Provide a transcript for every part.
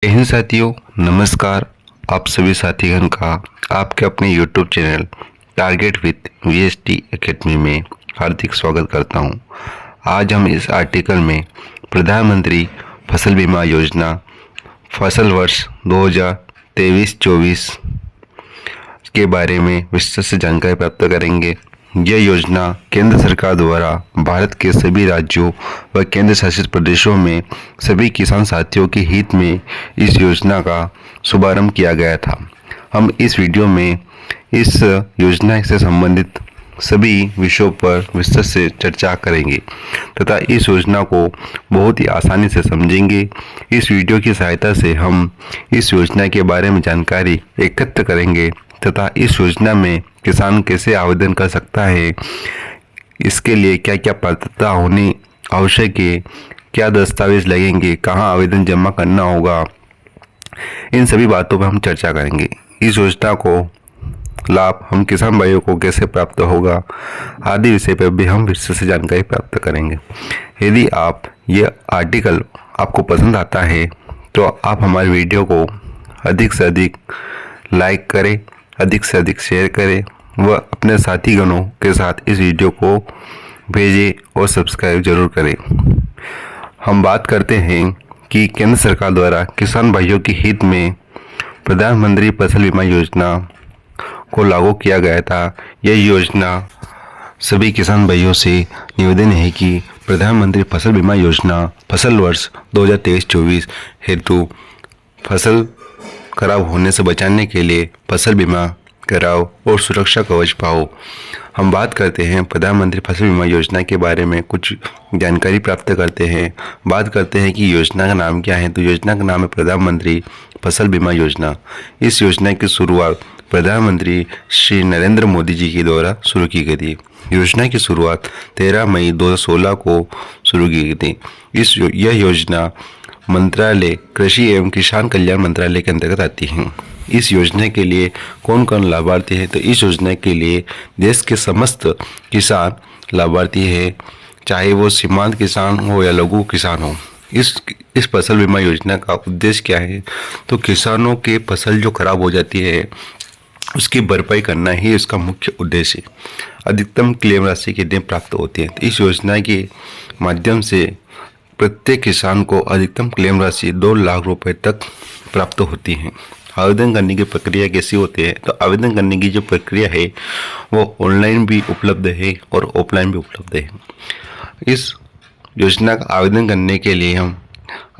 जय हिंद साथियों, नमस्कार। आप सभी साथीगण का आपके अपने YouTube channel target with VST academy में हार्दिक स्वागत करता हूं। आज हम इस आर्टिकल में प्रधानमंत्री फसल बीमा योजना फसल वर्ष 2023-24 के बारे में विस्तृत से जानकारी प्राप्त करेंगे। यह योजना केंद्र सरकार द्वारा भारत के सभी राज्यों व केंद्र शासित प्रदेशों में सभी किसान साथियों के हित में इस योजना का शुभारंभ किया गया था। हम इस वीडियो में इस योजना से संबंधित सभी विषयों पर विस्तृत से चर्चा करेंगे तथा इस योजना को बहुत ही आसानी से समझेंगे। इस वीडियो की सहायता से हम इस योजना के बारे में जानकारी एकत्र करेंगे तथा इस योजना में किसान कैसे आवेदन कर सकता है, इसके लिए क्या क्या पात्रता होनी आवश्यक है, क्या दस्तावेज लगेंगे, कहाँ आवेदन जमा करना होगा, इन सभी बातों पर हम चर्चा करेंगे। इस योजना को लाभ हम किसान भाइयों को कैसे प्राप्त होगा आदि विषय पर भी हम विस्तृत से जानकारी प्राप्त करेंगे। यदि आप यह आर्टिकल आपको पसंद आता है तो आप हमारे वीडियो को अधिक से अधिक लाइक करें, अधिक से अधिक शेयर करें व अपने साथीगणों के साथ इस वीडियो को भेजें और सब्सक्राइब जरूर करें। हम बात करते हैं कि केंद्र सरकार द्वारा किसान भाइयों के हित में प्रधानमंत्री फसल बीमा योजना को लागू किया गया था। यह योजना सभी किसान भाइयों से निवेदन है कि प्रधानमंत्री फसल बीमा योजना फसल वर्ष 2023-24 हेतु फसल खराब होने से बचाने के लिए फसल बीमा कराओ और सुरक्षा कवच पाओ। हम बात करते हैं प्रधानमंत्री फसल बीमा योजना के बारे में, कुछ जानकारी प्राप्त करते हैं। बात करते हैं कि योजना का नाम क्या है, तो योजना का नाम है प्रधानमंत्री फसल बीमा योजना। इस योजना की शुरुआत प्रधानमंत्री श्री नरेंद्र मोदी जी के द्वारा शुरू की गई थी। योजना की शुरुआत 13 मई 2016 को शुरू की गई थी। यह योजना मंत्रालय कृषि एवं किसान कल्याण मंत्रालय के अंतर्गत आती है। इस योजना के लिए कौन कौन लाभार्थी है, तो इस योजना के लिए देश के समस्त किसान लाभार्थी है, चाहे वो सीमांत किसान हो या लघु किसान हो। इस फसल बीमा योजना का उद्देश्य क्या है, तो किसानों के फसल जो खराब हो जाती है उसकी भरपाई करना ही इसका मुख्य उद्देश्य है। अधिकतम क्लेम राशि कितनी प्राप्त होती है, तो इस योजना के माध्यम से प्रत्येक किसान को अधिकतम क्लेम राशि 2 लाख रुपए तक प्राप्त होती है। आवेदन करने की प्रक्रिया कैसी होती है, तो आवेदन करने की जो प्रक्रिया है वो ऑनलाइन भी उपलब्ध है और ऑफलाइन भी उपलब्ध है। इस योजना का आवेदन करने के लिए हम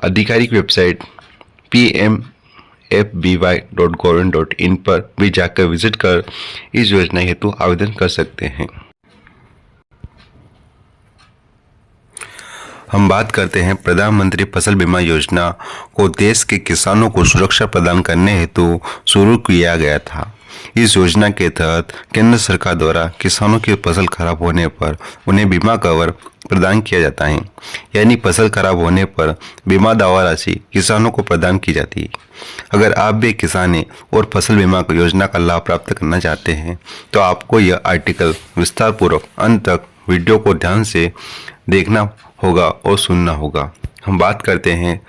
आधिकारिक वेबसाइट pmfby.gov.in पर भी जाकर विजिट कर इस योजना हेतु आवेदन कर सकते हैं। हम बात करते हैं प्रधानमंत्री फसल बीमा योजना को देश के किसानों को सुरक्षा प्रदान करने हेतु शुरू किया गया था। इस योजना के तहत केंद्र सरकार द्वारा किसानों की फसल खराब होने पर उन्हें बीमा कवर प्रदान किया जाता है, यानी फसल खराब होने पर बीमा दावा राशि किसानों को प्रदान की जाती है। अगर आप भी एक किसान हैं और फसल बीमा योजना का लाभ प्राप्त करना चाहते हैं तो आपको यह आर्टिकल विस्तार पूर्वक अंत तक वीडियो को ध्यान से देखना होगा और सुनना होगा। हम बात करते हैं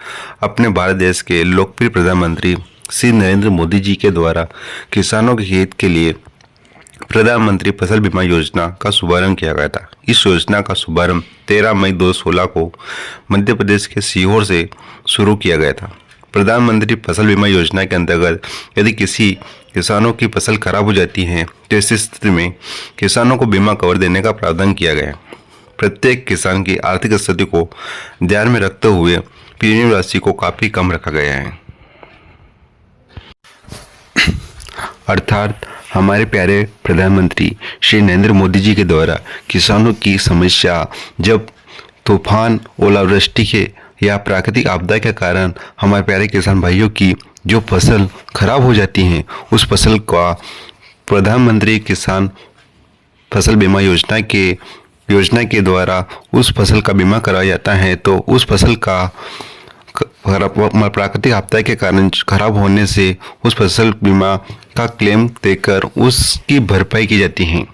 अपने भारत देश के लोकप्रिय प्रधानमंत्री श्री नरेंद्र मोदी जी के द्वारा किसानों के हित के लिए प्रधानमंत्री फसल बीमा योजना का शुभारंभ किया गया था। इस योजना का शुभारंभ 13 मई 2016 को मध्य प्रदेश के सीहोर से शुरू किया गया था। प्रधानमंत्री फसल बीमा योजना के अंतर्गत यदि किसी किसानों की फसल खराब हो जाती है तो ऐसी स्थिति में किसानों को बीमा कवर देने का प्रावधान किया गया है। प्रत्येक किसान की आर्थिक स्थिति को ध्यान में रखते हुए प्रीमियम राशि को काफी कम रखा गया है। अर्थात हमारे प्यारे प्रधानमंत्री श्री नरेंद्र मोदी जी के द्वारा किसानों की समस्या जब तूफान, ओलावृष्टि के या प्राकृतिक आपदा के कारण हमारे प्यारे किसान भाइयों की जो फसल खराब हो जाती है उस फसल का प्रधानमंत्री किसान फसल बीमा योजना के द्वारा उस फसल का बीमा कराया जाता है। तो उस फसल का प्राकृतिक आपदा के कारण खराब होने से उस फसल बीमा का क्लेम देकर उसकी भरपाई की जाती है।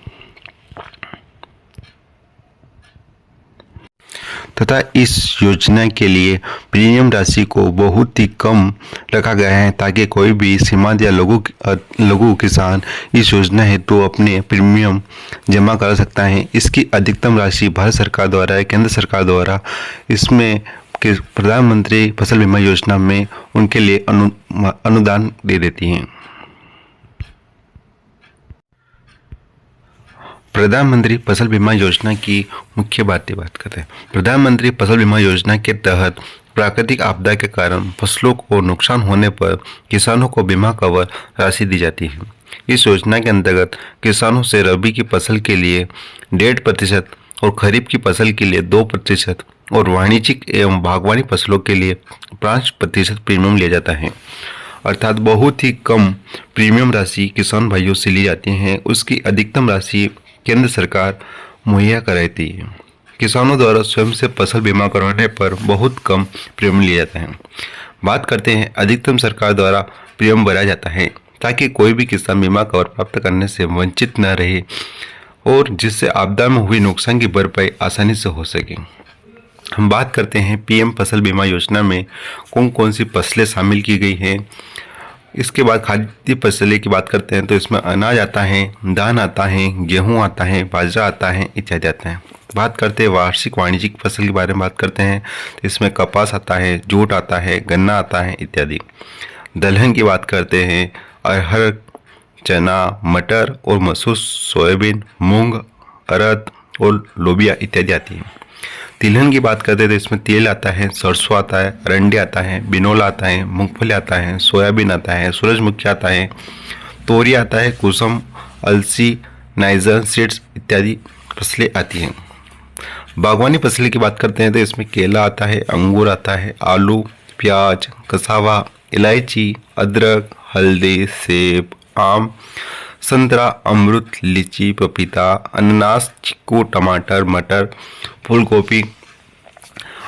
तथा इस योजना के लिए प्रीमियम राशि को बहुत ही कम रखा गया है ताकि कोई भी सीमांत या लघु किसान इस योजना हेतु अपने प्रीमियम जमा कर सकता है। इसकी अधिकतम राशि भारत सरकार द्वारा या केंद्र सरकार द्वारा इसमें कि प्रधानमंत्री फसल बीमा योजना में उनके लिए अनुदान दे देती है। प्रधानमंत्री फसल बीमा योजना की मुख्य बात करते हैं। प्रधानमंत्री फसल बीमा योजना के तहत प्राकृतिक आपदा के कारण फसलों को नुकसान होने पर किसानों को बीमा कवर राशि दी जाती है। इस योजना के अंतर्गत किसानों से रबी की फसल के लिए 1.5% और खरीफ की फसल के लिए 2% और वाणिज्यिक एवं बागवानी फसलों के लिए 5% प्रीमियम लिया जाता है। अर्थात बहुत ही कम प्रीमियम राशि किसान भाइयों से ली जाती है। उसकी अधिकतम राशि केंद्र सरकार मुहैया कराती है। किसानों द्वारा स्वयं से फसल बीमा करवाने पर बहुत कम प्रीमियम लिया जाता है। बात करते हैं अधिकतम सरकार द्वारा प्रीमियम भरा जाता है ताकि कोई भी किसान बीमा कवर प्राप्त करने से वंचित न रहे और जिससे आपदा में हुई नुकसान की भरपाई आसानी से हो सके। हम बात करते हैं पीएम फसल बीमा योजना में कौन कौन सी फसलें शामिल की गई हैं। इसके बाद खाद्य फसलें की बात करते हैं तो इसमें अनाज आता है, धान आता है, गेहूं आता है, बाजरा आता है इत्यादि आता है। बात करते हैं वार्षिक वाणिज्यिक फसल के बारे में बात करते हैं तो इसमें कपास आता है, जूट आता है, गन्ना आता है इत्यादि। दलहन की बात करते हैं अरहर, चना, मटर और मसूर, सोयाबीन, मूंग, अरहर और लोबिया इत्यादि आती है। तिलहन की बात करते हैं तो इसमें तेल आता है, सरसों आता है, अरंडी आता है, बिनोला आता है, मूंगफली आता है, सोयाबीन आता है, सूरजमुखी आता है, तोरी आता है, कुसुम, अलसी, नाइजर सीड्स इत्यादि फसलें आती हैं। बागवानी फसलें की बात करते हैं तो इसमें केला आता है, अंगूर आता है, आलू, प्याज, कसावा, इलायची, अदरक, हल्दी, सेब, आम, संतरा, अमरूद, लीची, पपीता, अनानास, चीकू, टमाटर, मटर, फूलगोभी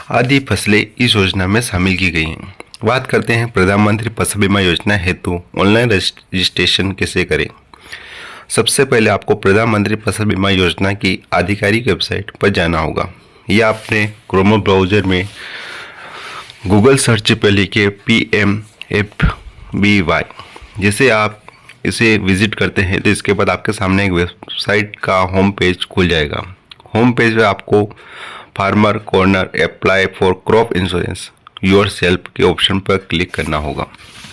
आदि फसलें इस योजना में शामिल की गई हैं। बात करते हैं प्रधानमंत्री फसल बीमा योजना हेतु ऑनलाइन रजिस्ट्रेशन कैसे करें। सबसे पहले आपको प्रधानमंत्री फसल बीमा योजना की आधिकारिक वेबसाइट पर जाना होगा या अपने क्रोम ब्राउजर में गूगल सर्च पर लिखे PMFBY। जैसे आप इसे विजिट करते हैं तो इसके बाद आपके सामने एक वेबसाइट का होम पेज खुल जाएगा। होम पेज पे आपको farmer corner apply for crop insurance your self के ऑप्शन पर क्लिक करना होगा।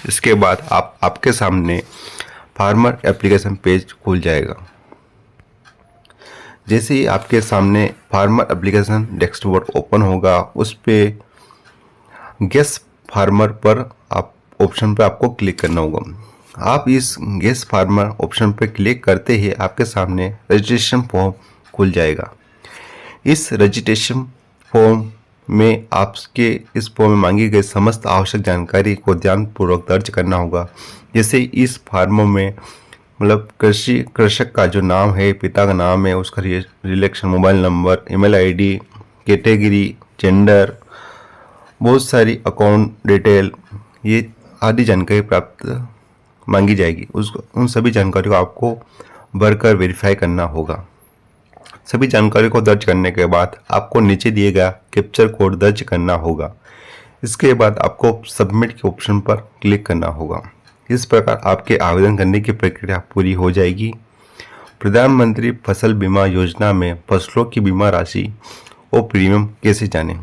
इसके बाद आपके सामने फार्मर एप्लीकेशन पेज खुल जाएगा। जैसे ही आपके सामने फार्मर एप्लीकेशन डेस्कटॉप ओपन होगा उस पे गेस फार्मर पर ऑप्शन पर आपको क्लिक करना होगा। आप इस गेस फार्मर ऑप्शन पर क्लिक करते ही आपके सामने रजिस्ट्रेशन फॉर्म खुल जाएगा। इस रजिस्ट्रेशन फॉर्म में आपके इस फॉर्म में मांगी गई समस्त आवश्यक जानकारी को ध्यानपूर्वक दर्ज करना होगा। जैसे इस फॉर्म में मतलब कृषक का जो नाम है, पिता का नाम है, उसका relation, mobile number, email ID, category, gender, बहुत सारी अकाउंट डिटेल ये आदि जानकारी प्राप्त मांगी जाएगी। उन सभी जानकारी को आपको भरकर वेरीफाई करना होगा। सभी जानकारी को दर्ज करने के बाद आपको नीचे दिए गया कैप्चर कोड दर्ज करना होगा। इसके बाद आपको सबमिट के ऑप्शन पर क्लिक करना होगा। इस प्रकार आपके आवेदन करने की प्रक्रिया पूरी हो जाएगी। प्रधानमंत्री फसल बीमा योजना में फसलों की बीमा राशि और प्रीमियम कैसे जानें।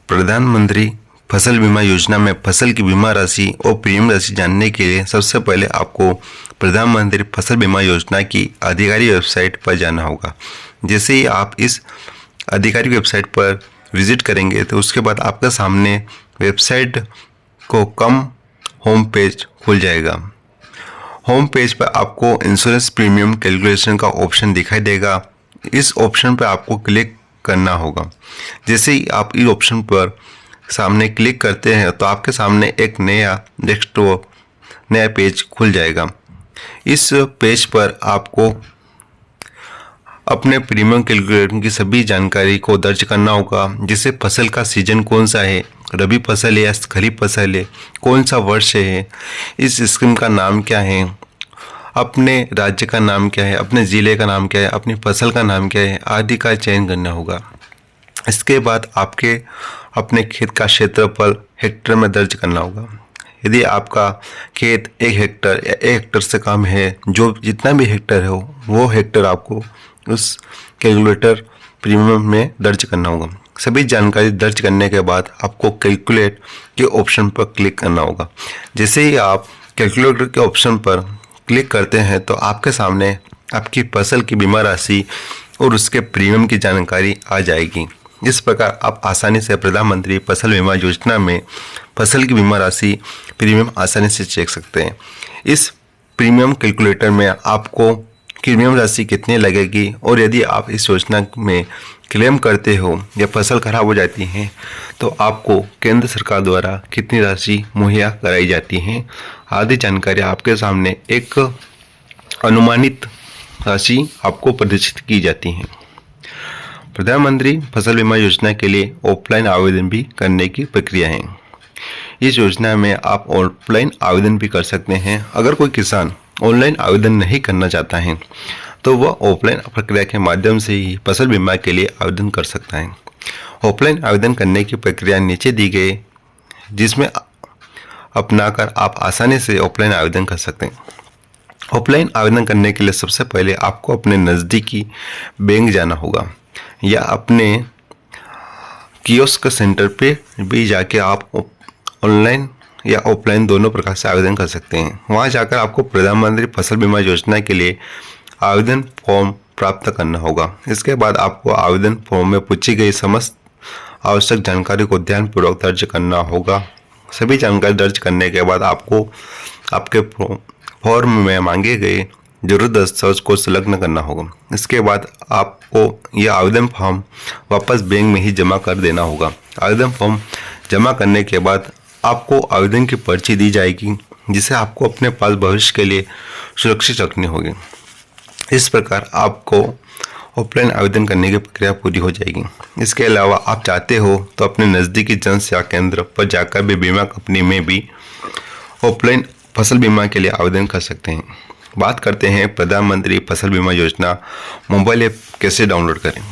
प्रधानमंत्री फसल बीमा योजना में फसल की बीमा राशि और प्रीमियम राशि जानने के लिए सबसे पहले आपको प्रधानमंत्री फसल बीमा योजना की आधिकारिक वेबसाइट पर जाना होगा। जैसे ही आप इस आधिकारिक वेबसाइट पर विजिट करेंगे तो उसके बाद आपके सामने वेबसाइट को कम होम पेज खुल जाएगा। होम पेज पर आपको इंश्योरेंस प्रीमियम कैलकुलेशन का ऑप्शन दिखाई देगा। इस ऑप्शन पर आपको क्लिक करना होगा। जैसे ही आप इस ऑप्शन पर सामने क्लिक करते हैं तो आपके सामने एक नया डेस्कटॉप नया पेज खुल जाएगा। इस पेज पर आपको अपने प्रीमियम कैलकुलेशन की सभी जानकारी को दर्ज करना होगा। जैसे फसल का सीजन कौन सा है, रबी फसल है या खरीफ फसल है, कौन सा वर्ष है, इस स्कीम का नाम क्या है, अपने राज्य का नाम क्या है, अपने ज़िले का नाम क्या है, अपनी फसल का नाम क्या है आदि का चयन करना होगा। इसके बाद आपके अपने खेत का क्षेत्रफल हेक्टर में दर्ज करना होगा। यदि आपका खेत 1 हेक्टर या 1 हेक्टर से कम है, जो जितना भी हेक्टर है वो हेक्टर आपको उस कैलकुलेटर प्रीमियम में दर्ज करना होगा। सभी जानकारी दर्ज करने के बाद आपको कैलकुलेट के ऑप्शन पर क्लिक करना होगा। जैसे ही आप कैलकुलेटर के ऑप्शन पर क्लिक करते हैं तो आपके सामने आपकी फसल की बीमा राशि और उसके प्रीमियम की जानकारी आ जाएगी। इस प्रकार आप आसानी से प्रधानमंत्री फसल बीमा योजना में फसल की बीमा राशि प्रीमियम आसानी से चेक सकते हैं। इस प्रीमियम कैलकुलेटर में आपको प्रीमियम राशि कितनी लगेगी और यदि आप इस योजना में क्लेम करते हो या फसल खराब हो जाती है तो आपको केंद्र सरकार द्वारा कितनी राशि मुहैया कराई जाती है आदि जानकारी आपके सामने एक अनुमानित राशि आपको प्रदर्शित की जाती है। प्रधानमंत्री फसल बीमा योजना के लिए ऑफलाइन आवेदन भी करने की प्रक्रिया है। इस योजना में आप ऑफलाइन आवेदन भी कर सकते हैं। अगर कोई किसान ऑनलाइन आवेदन नहीं करना चाहता है तो वह ऑफलाइन प्रक्रिया के माध्यम से ही फसल बीमा के लिए आवेदन कर सकता है। ऑफलाइन आवेदन करने की प्रक्रिया नीचे दी गई, जिसमें अपनाकर आप आसानी से ऑफलाइन आवेदन कर सकते हैं। ऑफलाइन आवेदन करने के लिए सबसे पहले आपको अपने नज़दीकी बैंक जाना होगा या अपने कियोस्क सेंटर पे भी जाके आप ऑनलाइन या ऑफलाइन दोनों प्रकार से आवेदन कर सकते हैं। वहां जाकर आपको प्रधानमंत्री फसल बीमा योजना के लिए आवेदन फॉर्म प्राप्त करना होगा। इसके बाद आपको आवेदन फॉर्म में पूछी गई समस्त आवश्यक जानकारी को ध्यानपूर्वक दर्ज करना होगा। सभी जानकारी दर्ज करने के बाद आपको आपके फॉर्म में मांगे गए जरूरत दस्तावेज को संलग्न करना होगा। इसके बाद आपको यह आवेदन फॉर्म वापस बैंक में ही जमा कर देना होगा। आवेदन फॉर्म जमा करने के बाद आपको आवेदन की पर्ची दी जाएगी, जिसे आपको अपने पास भविष्य के लिए सुरक्षित रखनी होगी। इस प्रकार आपको ऑफलाइन आवेदन करने की प्रक्रिया पूरी हो जाएगी। इसके अलावा आप चाहते हो तो अपने नज़दीकी जन सेवा केंद्र पर जाकर भी बीमा कंपनी में भी ऑफलाइन फसल बीमा के लिए आवेदन कर सकते हैं। बात करते हैं प्रधानमंत्री फसल बीमा योजना मोबाइल ऐप कैसे डाउनलोड करें।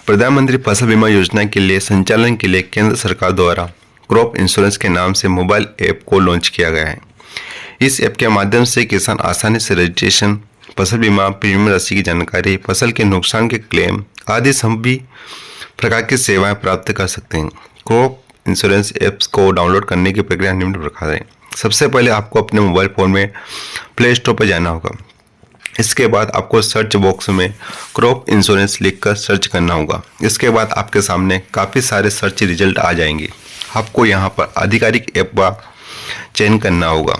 प्रधानमंत्री फसल बीमा योजना के लिए संचालन के लिए केंद्र सरकार द्वारा क्रॉप इंश्योरेंस के नाम से मोबाइल ऐप को लॉन्च किया गया है। इस ऐप के माध्यम से किसान आसानी से रजिस्ट्रेशन, फसल बीमा, प्रीमियम राशि की जानकारी, फसल के नुकसान के क्लेम आदि सभी प्रकार की सेवाएं प्राप्त कर सकते हैं। क्रॉप इंश्योरेंस ऐप्स को डाउनलोड करने की प्रक्रिया निम्न प्रकार है। सबसे पहले आपको अपने मोबाइल फ़ोन में प्ले स्टोर पर जाना होगा। इसके बाद आपको सर्च बॉक्स में क्रॉप इंश्योरेंस लिखकर सर्च करना होगा। इसके बाद आपके सामने काफ़ी सारे सर्च रिजल्ट आ जाएंगे। आपको यहाँ पर आधिकारिक ऐप का चयन करना होगा,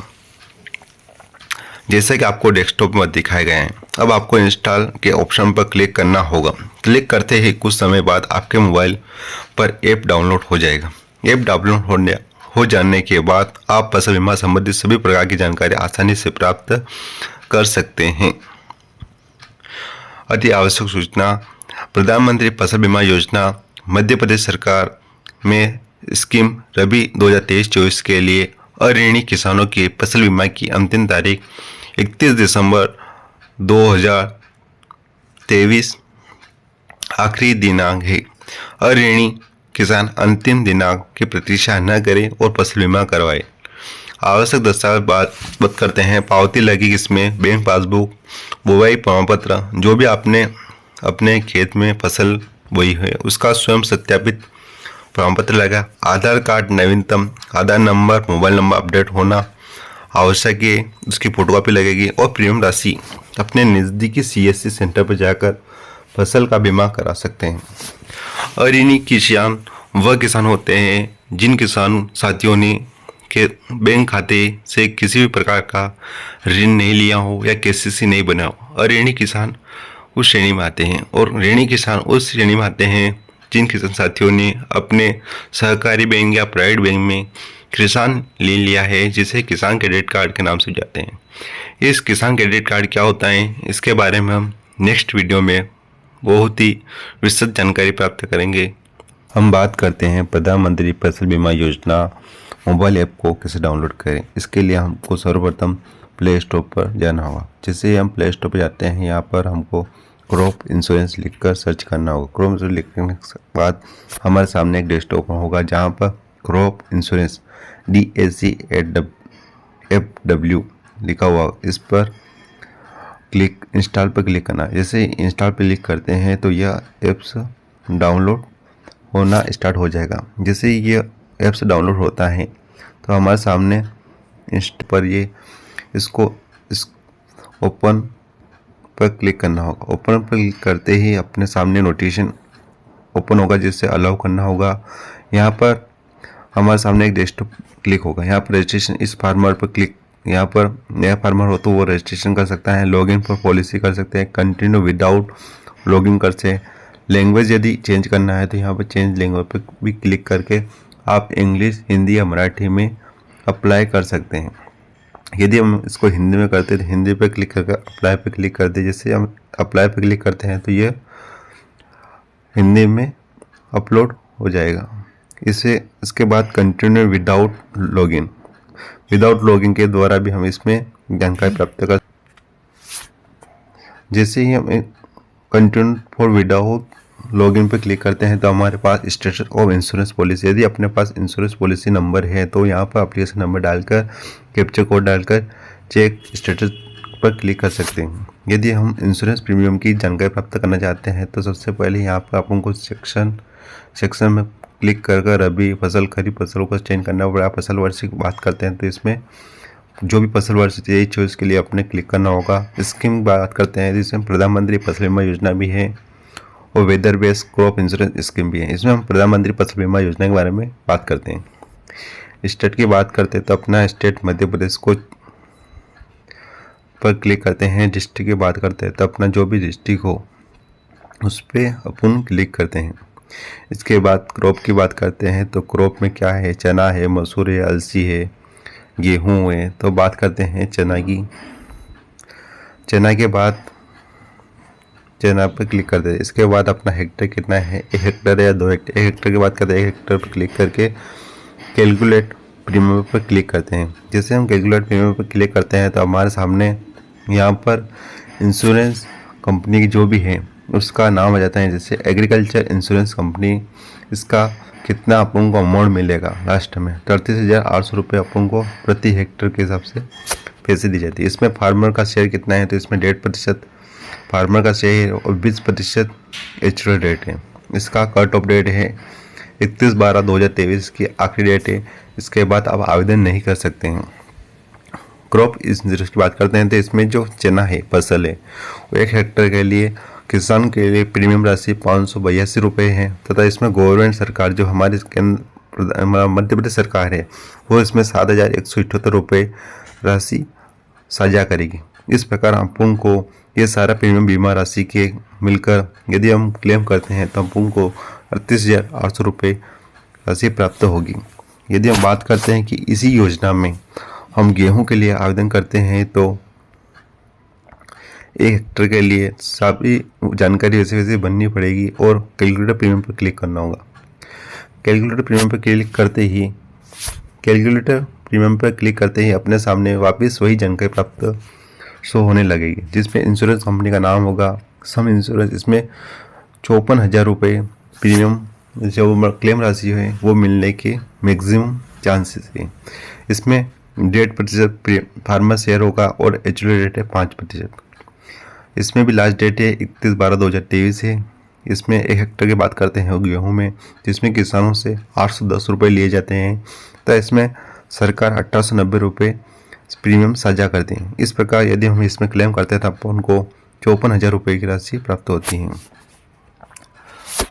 जैसे कि आपको डेस्कटॉप में दिखाए गए हैं। अब आपको इंस्टॉल के ऑप्शन पर क्लिक करना होगा। क्लिक करते ही कुछ समय बाद आपके मोबाइल पर ऐप डाउनलोड हो जाएगा। ऐप डाउनलोड हो जाने के बाद आप फसल बीमा संबंधित सभी प्रकार की जानकारी आसानी से प्राप्त कर सकते हैं। अति आवश्यक सूचना, प्रधानमंत्री फसल बीमा योजना मध्य प्रदेश सरकार में स्कीम रबी 2023-24 के लिए अऋणी किसानों की फसल बीमा की अंतिम तारीख 31 दिसंबर 2023 आखिरी दिनांक है। अऋणी किसान अंतिम दिनांक की प्रतीक्षा न करें और फसल बीमा करवाएं। आवश्यक दस्तावेज बात करते हैं। पावती लगेगी, इसमें बैंक पासबुक, बुआई प्रमाण पत्र, जो भी आपने अपने खेत में फसल बोई है उसका स्वयं सत्यापित प्रमाण पत्र लगा, आधार कार्ड नवीनतम, आधार नंबर, मोबाइल नंबर अपडेट होना आवश्यक है, उसकी फोटोकॉपी लगेगी और प्रीमियम राशि अपने नज़दीकी CSC सेंटर पर जाकर फसल का बीमा करा सकते हैं। अऋणी किसान वह किसान होते हैं जिन किसान साथियों ने के बैंक खाते से किसी भी प्रकार का ऋण नहीं लिया हो या KCC नहीं बना हो। अऋणी किसान उस श्रेणी में आते हैं और ऋणी किसान उस श्रेणी में आते हैं जिन किसान साथियों ने अपने सहकारी बैंक या प्राइवेट बैंक में किसान ले लिया है, जिसे किसान क्रेडिट कार्ड के नाम से जाते हैं। इस किसान क्रेडिट कार्ड क्या होता है, इसके बारे में हम नेक्स्ट वीडियो में बहुत ही विस्तृत जानकारी प्राप्त करेंगे। हम बात करते हैं प्रधानमंत्री फसल बीमा योजना मोबाइल ऐप को कैसे डाउनलोड करें। इसके लिए हमको सर्वप्रथम प्ले स्टोर पर जाना होगा। जैसे ही हम प्ले स्टोर पर जाते हैं, यहाँ पर हमको क्रॉप इंश्योरेंस लिखकर सर्च करना होगा। क्रॉप इंश्योरेंस लिखने के बाद हमारे सामने एक डेस्कटॉप ओपन होगा जहाँ पर क्रॉप इंश्योरेंस DACFW लिखा हुआ। इस पर इंस्टॉल पर क्लिक करना। जैसे इंस्टॉल पर क्लिक करते हैं तो यह एप्स डाउनलोड होना स्टार्ट हो जाएगा। जैसे ही ये एप्स डाउनलोड होता है तो हमारे सामने पर ये इस ओपन पर क्लिक करना होगा। ओपन पर क्लिक करते ही अपने सामने नोटिफिकेशन ओपन होगा जिससे अलाउ करना होगा। यहाँ पर हमारे सामने एक डेस्कटॉप क्लिक होगा। यहाँ पर रजिस्ट्रेशन इस फार्मर पर क्लिक, यहाँ पर नया फार्मर हो तो वो रजिस्ट्रेशन कर सकता है, लॉगिन फॉर पॉलिसी कर सकते हैं, कंटिन्यू विदाउट लॉगिन कर सकते हैं। लैंग्वेज यदि चेंज करना है तो यहाँ पर चेंज लैंग्वेज पर भी क्लिक करके आप इंग्लिश, हिंदी या मराठी में अप्लाई कर सकते हैं। यदि हम इसको हिंदी में करते हैं तो हिंदी पर क्लिक करके अप्लाई पर क्लिक करते हैं। जैसे हम अप्लाई पर क्लिक करते हैं तो ये हिंदी में अपलोड हो जाएगा। इसके बाद कंटिन्यू विदाउट लॉगिन के द्वारा भी हम इसमें जानकारी प्राप्त कर। जैसे ही हम कंटिन्यू फॉर विदाउट लॉगिन पर क्लिक करते हैं तो हमारे पास स्टेटस ऑफ इंश्योरेंस पॉलिसी, यदि अपने पास इंश्योरेंस पॉलिसी नंबर है तो यहाँ पर एप्लीकेशन नंबर डालकर कैप्चा कोड डालकर चेक स्टेटस पर क्लिक कर सकते हैं। यदि हम इंश्योरेंस प्रीमियम की जानकारी प्राप्त करना चाहते हैं तो सबसे पहले यहाँ पर आपको सेक्शन में क्लिक कर रबी फसल, खरीफ फसलों को चेंज करना पड़ा। फसल वर्ष की बात करते हैं तो इसमें जो भी फसल वर्ष चाहिए चॉइस के लिए अपने क्लिक करना होगा। स्कीम बात करते हैं जिसमें प्रधानमंत्री फसल बीमा योजना भी है और weather based crop insurance scheme भी है। इसमें हम प्रधानमंत्री फसल बीमा योजना के बारे में बात करते हैं। स्टेट की बात करते हैं तो अपना स्टेट मध्य प्रदेश को पर क्लिक करते हैं। डिस्ट्रिक्ट की बात करते हैं तो अपना जो भी डिस्ट्रिक्ट हो उस पर अपन क्लिक करते हैं। इसके बाद क्रॉप की बात करते हैं तो क्रॉप में क्या है, चना है, मसूर है, अलसी है, गेहूँ है। तो बात करते हैं चना की। चना के बाद चना पर क्लिक करते हैं। इसके बाद अपना हेक्टेयर कितना है, 1 हेक्टेयर या 2 हेक्टेयर। 1 हेक्टेयर की बात करते हैं, 1 हेक्टेयर पर क्लिक करके कैलकुलेट प्रीमियम पर क्लिक करते हैं। जैसे हम कैलकुलेट प्रीमियम पर क्लिक करते हैं तो हमारे सामने यहाँ पर इंश्योरेंस कंपनी की जो भी है उसका नाम आ जाता है। जैसे एग्रीकल्चर इंश्योरेंस कंपनी, इसका कितना अपन को अमाउंट मिलेगा लास्ट में 33,800 रुपये अपन को प्रति हेक्टेयर के हिसाब से पैसे दी जाती है। इसमें फार्मर का शेयर कितना है तो इसमें 1.5% फार्मर का शेयर और 20% एचुअल रेट है। इसका कट ऑफ डेट है 31/12/2023 की आखिरी डेट है। इसके बाद आप आवेदन नहीं कर सकते हैं। क्रॉप इंश्योरेंस की बात करते हैं तो इसमें जो चना है, फसल है, वो 1 हेक्टेयर के लिए किसान के लिए प्रीमियम राशि 582 रुपये है तथा इसमें गवर्नमेंट सरकार जो हमारे मध्य प्रदेश सरकार है वो इसमें 7,178 रुपये राशि साझा करेगी। इस प्रकार अपन को ये सारा प्रीमियम बीमा राशि के मिलकर यदि हम क्लेम करते हैं तो अपन को 38,800 रुपये राशि प्राप्त होगी। यदि हम बात करते हैं कि इसी योजना में हम गेहूं के लिए आवेदन करते हैं तो 1 हेक्टेयर के लिए सभी जानकारी वैसे बननी पड़ेगी और कैलकुलेटर प्रीमियम पर क्लिक करना होगा। कैलकुलेटर प्रीमियम पर क्लिक करते ही अपने सामने वापस वही जानकारी प्राप्त शो होने लगेगी जिसमें इंश्योरेंस कंपनी का नाम होगा, सम इंश्योरेंस। इसमें 54,000 रुपये प्रीमियम जो क्लेम राशि है वो मिलने के मैक्सिमम चांसेस है। इसमें 1.5% फार्मर शेयर होगा और एचुअल रेट है 5%। इसमें भी लास्ट डेट है 31/12/2023 है। इसमें 1 हेक्टेयर की बात करते हैं गेहूँ में, जिसमें किसानों से 810 रुपये लिए जाते हैं तो इसमें सरकार 1890 रुपये प्रीमियम साझा करती है। इस प्रकार यदि हम इसमें क्लेम करते हैं तो अपन को 54,000 रुपये की राशि प्राप्त होती है।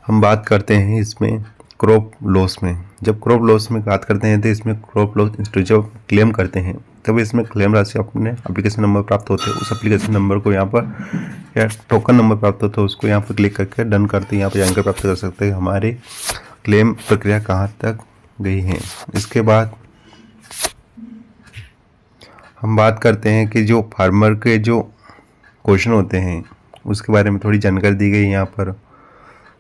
हम बात करते हैं इसमें क्रॉप लॉस में। जब क्रॉप लॉस में बात करते हैं तो इसमें क्रॉप लॉस जब क्लेम करते हैं तब इसमें क्लेम राशि अपने एप्लीकेशन नंबर प्राप्त होते हैं। उस एप्लीकेशन नंबर को यहाँ पर या टोकन नंबर प्राप्त होता है उसको यहाँ पर क्लिक करके डन करते हैं। यहाँ पर जानकारी प्राप्त कर सकते हैं हमारी क्लेम प्रक्रिया कहाँ तक गई है। इसके बाद हम बात करते हैं कि जो फार्मर के जो क्वेश्चन होते हैं उसके बारे में थोड़ी जानकारी दी गई। यहाँ पर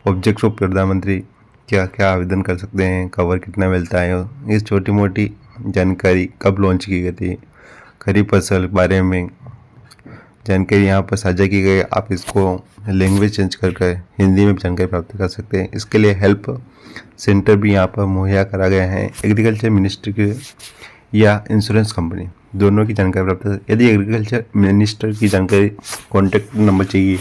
ऑब्जेक्ट ऑफ प्रधानमंत्री क्या क्या आवेदन कर सकते हैं, कवर कितना मिलता है, ये छोटी मोटी जानकारी, कब लॉन्च की गई थी, खरीफ फसल के बारे में जानकारी यहाँ पर साझा की गई। आप इसको लैंग्वेज चेंज करके हिंदी में जानकारी प्राप्त कर सकते हैं। इसके लिए हेल्प सेंटर भी यहाँ पर मुहैया करा गया है। एग्रीकल्चर मिनिस्ट्री के या इंश्योरेंस कंपनी दोनों की जानकारी प्राप्त कर। यदि एग्रीकल्चर मिनिस्टर की जानकारी कॉन्टैक्ट नंबर चाहिए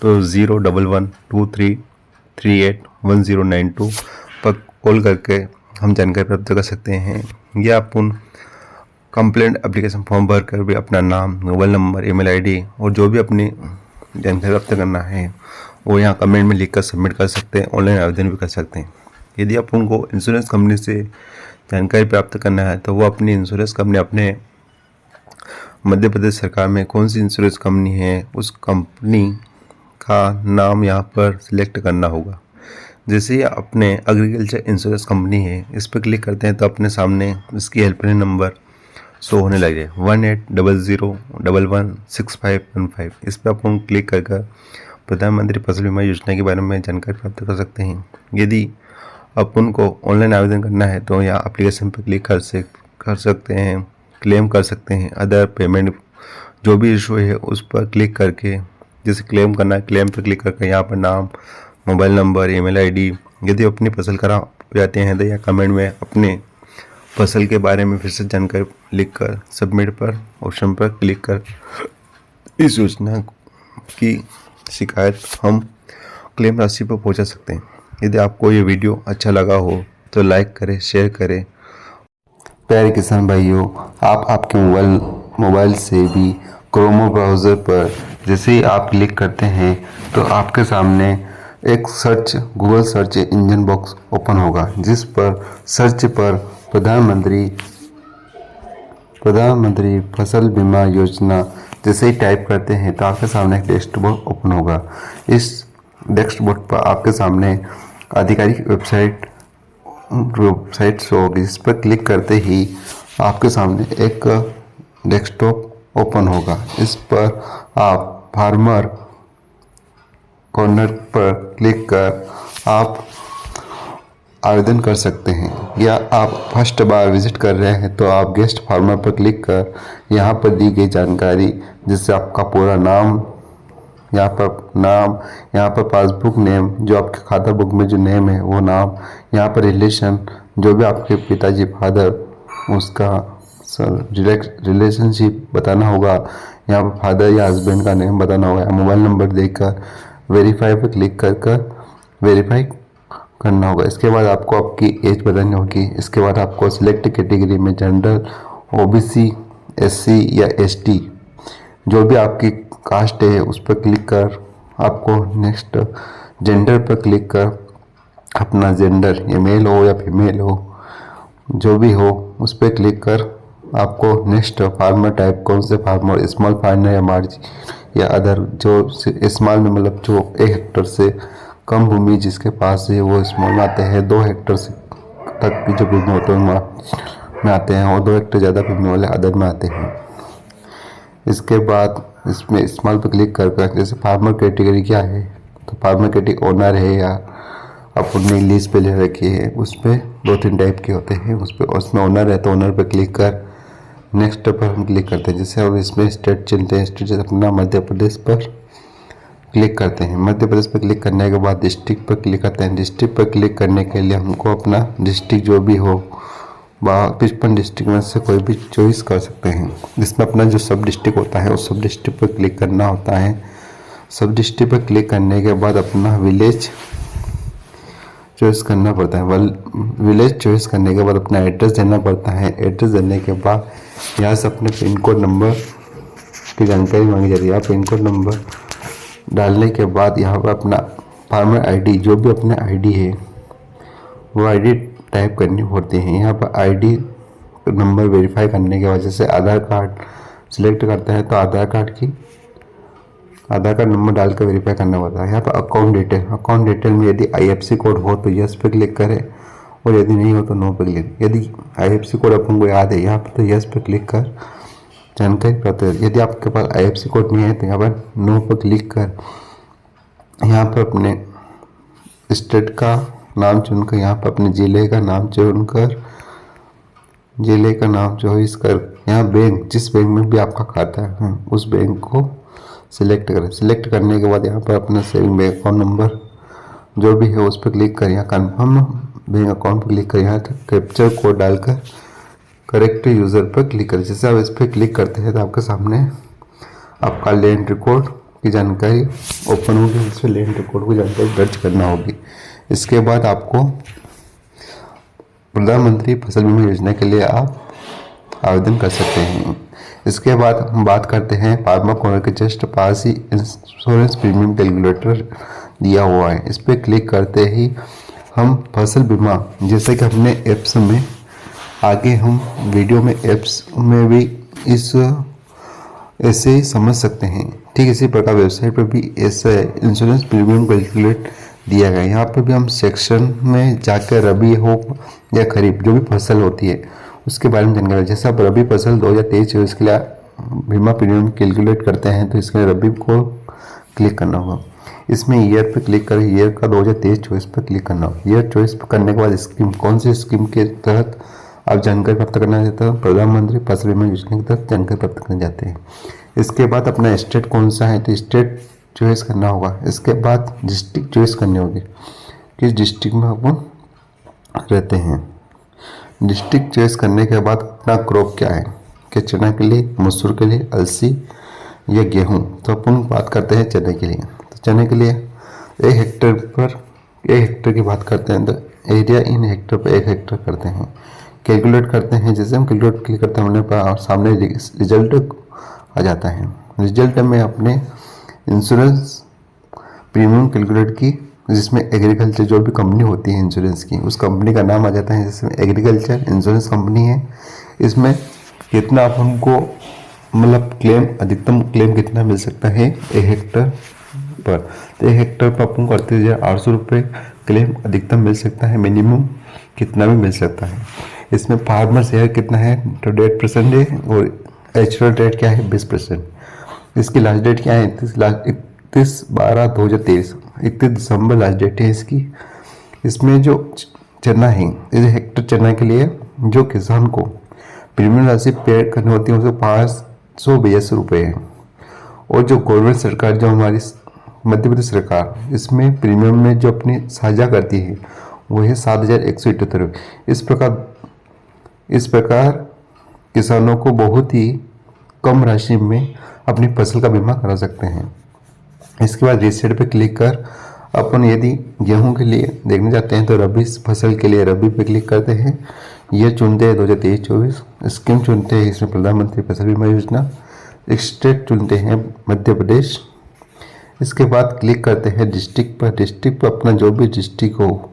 तो 01123381092 पर कॉल करके हम जानकारी प्राप्त कर सकते हैं। या अपन कंप्लेंट एप्लीकेशन फॉर्म भर कर भी अपना नाम, मोबाइल नंबर, ईमेल आईडी और जो भी अपनी जानकारी प्राप्त करना है वो यहाँ कमेंट में लिखकर सबमिट कर सकते हैं। ऑनलाइन आवेदन भी कर सकते हैं। यदि आप उनको इंश्योरेंस कंपनी से जानकारी प्राप्त करना है तो वो अपनी इंश्योरेंस कंपनी, अपने मध्य प्रदेश सरकार में कौन सी इंश्योरेंस कंपनी है उस कंपनी का नाम यहाँ पर सिलेक्ट करना होगा। जैसे ही अपने एग्रीकल्चर इंश्योरेंस कंपनी है इस पर क्लिक करते हैं तो अपने सामने इसकी हेल्पलाइन नंबर शो होने लगे 1800116515। इस पर अपन क्लिक कर प्रधानमंत्री फसल बीमा योजना के बारे में जानकारी प्राप्त कर सकते हैं। यदि अपन को ऑनलाइन आवेदन करना है तो यहाँ एप्लीकेशन पर क्लिक कर सकते हैं, क्लेम कर सकते हैं। अदर पेमेंट जो भी इशू है उस पर क्लिक करके, जैसे क्लेम करना है क्लेम पर क्लिक करके यहाँ पर नाम, मोबाइल नंबर, ईमेल आईडी, यदि अपनी फसल खराब हो जाते हैं तो या कमेंट में अपने फसल के बारे में फिर से जानकारी लिखकर सबमिट पर ऑप्शन पर क्लिक कर इस योजना की शिकायत हम क्लेम राशि पर पहुंचा सकते हैं। यदि आपको ये वीडियो अच्छा लगा हो तो लाइक करें, शेयर करें। प्यारे किसान भाइयों, आप आपके मोबाइल से भी क्रोमो ब्राउज़र पर जैसे ही आप क्लिक करते हैं तो आपके सामने एक Google search engine box open होगा, जिस पर सर्च पर प्रधानमंत्री फसल बीमा योजना जैसे ही टाइप करते हैं तो आपके सामने एक डैशबोर्ड ओपन होगा। इस डैशबोर्ड पर आपके सामने आधिकारिक वेबसाइट शो होगी, जिस पर क्लिक करते ही आपके सामने एक डेस्कटॉप ओपन होगा। इस पर आप फार्मर कॉर्नर पर क्लिक कर आप आवेदन कर सकते हैं। या आप फर्स्ट बार विजिट कर रहे हैं तो आप गेस्ट फार्मर पर क्लिक कर यहाँ पर दी गई जानकारी, जिससे आपका पूरा नाम, यहाँ पर पासबुक नेम, जो आपके खाता बुक में जो नेम है वो नाम, यहाँ पर रिलेशन, जो भी आपके पिताजी फादर उसका रिलेशनशिप बताना होगा, यहाँ पर फादर या हस्बैंड का नेम बताना होगा। मोबाइल नंबर देकर वेरीफाई पर क्लिक कर वेरीफाई करना होगा। इसके बाद आपको आपकी एज बतानी होगी। इसके बाद आपको सिलेक्ट कैटेगरी में जनरल, ओबीसी, एससी या एसटी, जो भी आपकी कास्ट है उस पर क्लिक कर आपको नेक्स्ट जेंडर पर क्लिक कर अपना जेंडर, ये मेल हो या फीमेल हो, जो भी हो उस पर क्लिक कर आपको नेक्स्ट फार्मर टाइप, कौन से फार्मर, स्मॉल फार्मर या मार्जिन या अदर, जो स्मॉल में मतलब जो 1 हेक्टर से कम भूमि जिसके पास है वो स्मॉल में आते हैं। 2 हेक्टर से तक की जो भूमि होते हैं में आते हैं, और 2 हेक्टर ज़्यादा भूमि वाले अदर में आते हैं। इसके बाद इसमें स्मॉल पर क्लिक कर जैसे फार्मर कैटेगरी क्या है तो फार्मर कैटेगरी ओनर है या अपने लीज पे ले रखी है, उस पर 2-3 टाइप के होते हैं। उसमें ओनर है तो ओनर पर क्लिक कर नेक्स्ट पर हम क्लिक करते हैं। जैसे अब इसमें स्टेट चलते हैं, स्टेट जैसे अपना मध्य प्रदेश पर क्लिक करते हैं। मध्य प्रदेश पर क्लिक करने के बाद डिस्ट्रिक्ट पर क्लिक करते हैं। डिस्ट्रिक्ट पर क्लिक करने के लिए हमको अपना डिस्ट्रिक्ट जो भी हो 55 डिस्ट्रिक्ट में से कोई भी चॉइस कर सकते हैं। जिसमें अपना जो सब डिस्ट्रिक्ट होता है उस सब डिस्ट्रिक्ट पर क्लिक करना होता है। सब डिस्ट्रिक्ट पर क्लिक करने के बाद अपना विलेज चॉइस करना पड़ता है। विलेज चॉइस करने के बाद अपना एड्रेस देना पड़ता है। एड्रेस देने के बाद यहाँ से अपने पिन कोड नंबर की जानकारी मांगी जाती है। पिन कोड नंबर डालने के बाद यहाँ पर अपना फार्मर आईडी, जो भी अपने आईडी है वो आईडी टाइप करनी पड़ती है। यहाँ पर आईडी नंबर वेरीफाई करने के बाद जैसे आधार कार्ड सिलेक्ट करते हैं तो आधार कार्ड नंबर डालकर वेरीफाई करना पड़ता है। यहाँ पर अकाउंट डिटेल में यदि आईएफएससी कोड हो तो यस पे क्लिक करें, और यदि नहीं हो तो नो पे क्लिक। यदि आईएफएससी कोड अपन को याद है यहाँ पर तो यस पे क्लिक कर जानकारी प्राप्त है। यदि आपके पास आईएफएससी कोड नहीं है तो यहाँ पर नो पर क्लिक कर यहाँ पर अपने स्टेट का नाम चुनकर, यहाँ पर अपने ज़िले का नाम चुनकर जिले का नाम चॉइस कर यहाँ बैंक, जिस बैंक में भी आपका खाता है उस बैंक को सिलेक्ट करें। सिलेक्ट करने के बाद यहाँ पर अपना सेविंग बैंक अकाउंट नंबर जो भी है उस पर क्लिक करें। यहाँ कन्फर्म बैंक अकाउंट पर क्लिक करें। यहाँ कैप्चर कोड डालकर करेक्ट यूज़र पर क्लिक करें। जैसे आप इस पर क्लिक करते हैं तो आपके सामने आपका लैंड रिकॉर्ड की जानकारी ओपन होगी। इसमें लैंड रिकॉर्ड की जानकारी दर्ज करना होगी। इसके बाद आपको प्रधानमंत्री फसल बीमा योजना के लिए आप आवेदन कर सकते हैं। इसके बाद हम बात करते हैं फार्मर कॉर्नर के जस्ट पास ही इंश्योरेंस प्रीमियम कैलकुलेटर दिया हुआ है। इस पर क्लिक करते ही हम फसल बीमा, जैसे कि अपने ऐप्स में आगे हम वीडियो में ऐप्स में भी इस ऐसे ही समझ सकते हैं, ठीक इसी प्रकार वेबसाइट पर भी ऐसा इंश्योरेंस प्रीमियम कैलकुलेट दिया गया है। यहाँ पर भी हम सेक्शन में जाकर रबी हो या खरीफ जो भी फसल होती है उसके बारे में जानकारी, जैसे आप रबी फसल 2023-24 के लिए बीमा प्रीमियम कैलकुलेट करते हैं तो इसके लिए रबी को क्लिक करना होगा। इसमें ईयर पे क्लिक करें, ईयर का 2023-24 पर क्लिक करना होगा। ईयर चॉइस करने के बाद स्कीम, कौन सी स्कीम के तहत आप जानकारी प्राप्त करना चाहते हैं, प्रधानमंत्री फसल बीमा योजना के तहत जानकारी प्राप्त करना चाहते हैं। इसके बाद अपना स्टेट कौन सा है तो स्टेट चॉइस करना होगा। इसके बाद डिस्ट्रिक्ट चॉइस करनी होगी, किस डिस्ट्रिक्ट में अपन रहते हैं। डिस्ट्रिक्ट चॉइस करने के बाद अपना क्रॉप क्या है, कि चना के लिए, मसूर के लिए, अलसी या गेहूं। तो अपन बात करते हैं चने के लिए। तो चने के लिए 1 हेक्टेयर पर 1 हेक्टेयर की बात करते हैं तो एरिया इन हेक्टेयर पर 1 हेक्टेयर करते हैं, कैलकुलेट करते हैं। जैसे हम कैलकुलेट क्लिक करते हैं होने पर सामने रिजल्ट आ जाता है। रिजल्ट में अपने इंश्योरेंस प्रीमियम कैलकुलेट की, जिसमें एग्रीकल्चर जो भी कंपनी होती है इंश्योरेंस की उस कंपनी का नाम आ जाता है। जिसमें एग्रीकल्चर इंश्योरेंस कंपनी है। इसमें कितना अपन को मतलब क्लेम, अधिकतम क्लेम कितना मिल सकता है 1 हेक्टर पर। तो 1 हेक्टर पर अपन को 38,800 रुपये क्लेम अधिकतम मिल सकता है, मिनिमम कितना भी मिल सकता है। इसमें फार्मर शेयर कितना है तो 1.5% है और एचुअल रेट क्या है 20%। इसकी लास्ट डेट क्या है 31/12/2023, 31 दिसंबर लास्ट डेट है इसकी। इसमें जो चना है, इस हेक्टर चना के लिए जो किसान को प्रीमियम राशि पे करनी होती है उसको 582 रुपये है। और जो गवर्नमेंट सरकार, जो हमारी मध्य प्रदेश सरकार, इसमें प्रीमियम में जो अपनी साझा करती है वो है 7,178 रुपये। इस प्रकार किसानों को बहुत ही कम राशि में अपनी फसल का बीमा करा सकते हैं। इसके बाद रीसेट पे क्लिक कर अपन यदि गेहूं के लिए देखने जाते हैं तो रबी फसल के लिए रबी पे क्लिक करते हैं। ये चुनते हैं 2023-24, स्कीम चुनते हैं इसमें प्रधानमंत्री फसल बीमा योजना, स्टेट चुनते हैं मध्य प्रदेश। इसके बाद क्लिक करते हैं डिस्ट्रिक्ट पर। डिस्ट्रिक्ट पर अपना जो भी डिस्ट्रिक्ट हो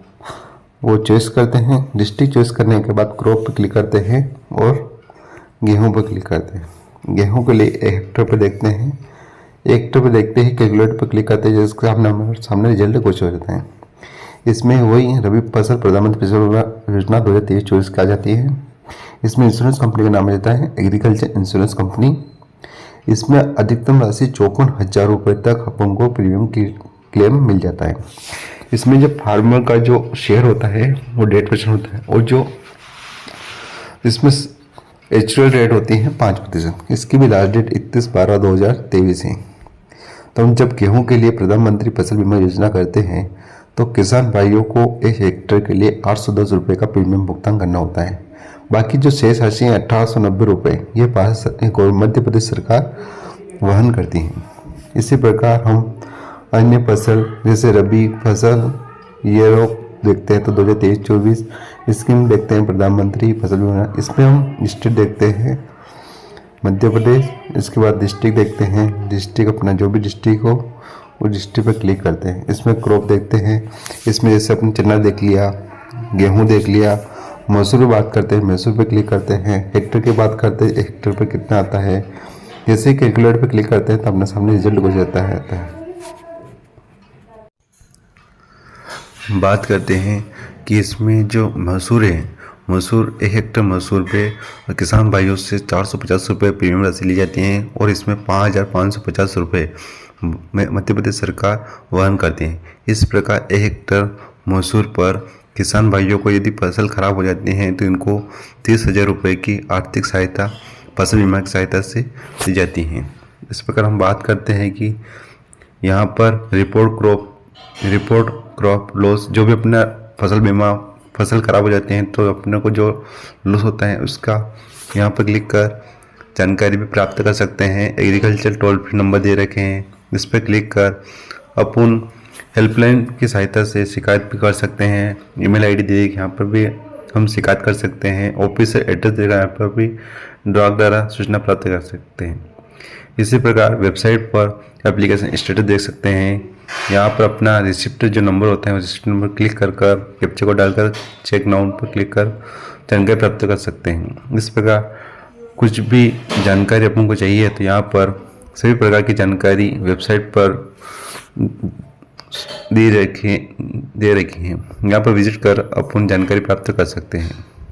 वो चॉइस करते हैं। डिस्ट्रिक्ट चॉइस करने के बाद क्रॉप पर क्लिक करते हैं और गेहूं पर क्लिक करते हैं। गेहूं के लिए 1 हेक्टर पर देखते हैं। 1 हेक्टर पर देखते ही कैलकुलेट पर क्लिक करते हैं, जिसके सामने रिजल्ट कुछ हो जाता है। इसमें वही रबी फसल प्रधानमंत्री फसल बीमा योजना 2023-24 की आ जाती है। इसमें इंश्योरेंस कंपनी का नाम आ जाता है एग्रीकल्चर इंश्योरेंस कंपनी। इसमें अधिकतम राशि 54,000 रुपये तक अपन को प्रीमियम की क्लेम मिल जाता है। इसमें जो फार्मर का जो शेयर होता है वो 1.5% होता है और जो इसमें एचुअल रेट होती है 5%। इसकी भी लास्ट डेट 31/12/2023 है। तो हम जब गेहूं के लिए प्रधानमंत्री फसल बीमा योजना करते हैं तो किसान भाइयों को 1 हेक्टेयर के लिए 810 रुपये का प्रीमियम भुगतान करना होता है। बाकी जो शेष राशि है 1890 रुपये, ये मध्य प्रदेश सरकार वहन करती है। इसी प्रकार हम अन्य फसल जैसे रबी फसल ये लोग देखते हैं तो 2023-24 स्कीम देखते हैं प्रधानमंत्री फसल बीमा। इसमें हम स्टेट देखते हैं मध्य प्रदेश। इसके बाद डिस्ट्रिक्ट देखते हैं, डिस्ट्रिक्ट अपना जो भी डिस्ट्रिक्ट हो वो डिस्ट्रिक्ट पर क्लिक करते हैं। इसमें क्रॉप देखते हैं, इसमें जैसे अपने चना देख लिया, गेहूँ देख लिया, मसूर बात करते हैं, मसूर पे क्लिक करते हैं। हेक्टर की बात करते हैं, हेक्टर पर कितना आता है। जैसे कैलकुलेट पे क्लिक करते हैं तो अपने सामने रिजल्ट हो जाता है। बात करते हैं कि इसमें जो मसूर है, मसूर 1 हेक्टर मसूर पे किसान भाइयों से 450 रुपये प्रीमियम राशि ली जाती है और इसमें 5,550 रुपये मध्य प्रदेश सरकार वहन करती है। इस प्रकार 1 हेक्टर मसूर पर किसान भाइयों को यदि फसल खराब हो जाती है तो इनको 30,000 रुपये की आर्थिक सहायता फसल बीमा की सहायता से दी जाती है। इस प्रकार हम बात करते हैं कि यहाँ पर रिपोर्ट क्रॉप लॉस, जो भी अपना फसल बीमा फसल खराब हो जाती है तो अपने को जो लॉस होता है उसका यहाँ पर क्लिक कर जानकारी भी प्राप्त कर सकते हैं। एग्रीकल्चर टोल फ्री नंबर दे रखे हैं, इस पर क्लिक कर अपन हेल्पलाइन की सहायता से शिकायत भी कर सकते हैं। ईमेल आईडी दे यहाँ पर भी हम शिकायत कर सकते हैं। ऑफिस एड्रेस देगा, यहाँ पर भी डाक द्वारा सूचना प्राप्त कर सकते हैं। इसी प्रकार वेबसाइट पर एप्लीकेशन स्टेटस देख सकते हैं। यहाँ पर अपना रिसिप्ट जो नंबर होता है उस रिसिप्ट नंबर क्लिक कर कैप्चा को डालकर चेक नाउ पर क्लिक कर जानकारी प्राप्त कर सकते हैं। इस प्रकार कुछ भी जानकारी अपन को चाहिए तो यहाँ पर सभी प्रकार की जानकारी वेबसाइट पर दे रखी है। यहाँ पर विजिट कर अपन जानकारी प्राप्त कर सकते हैं।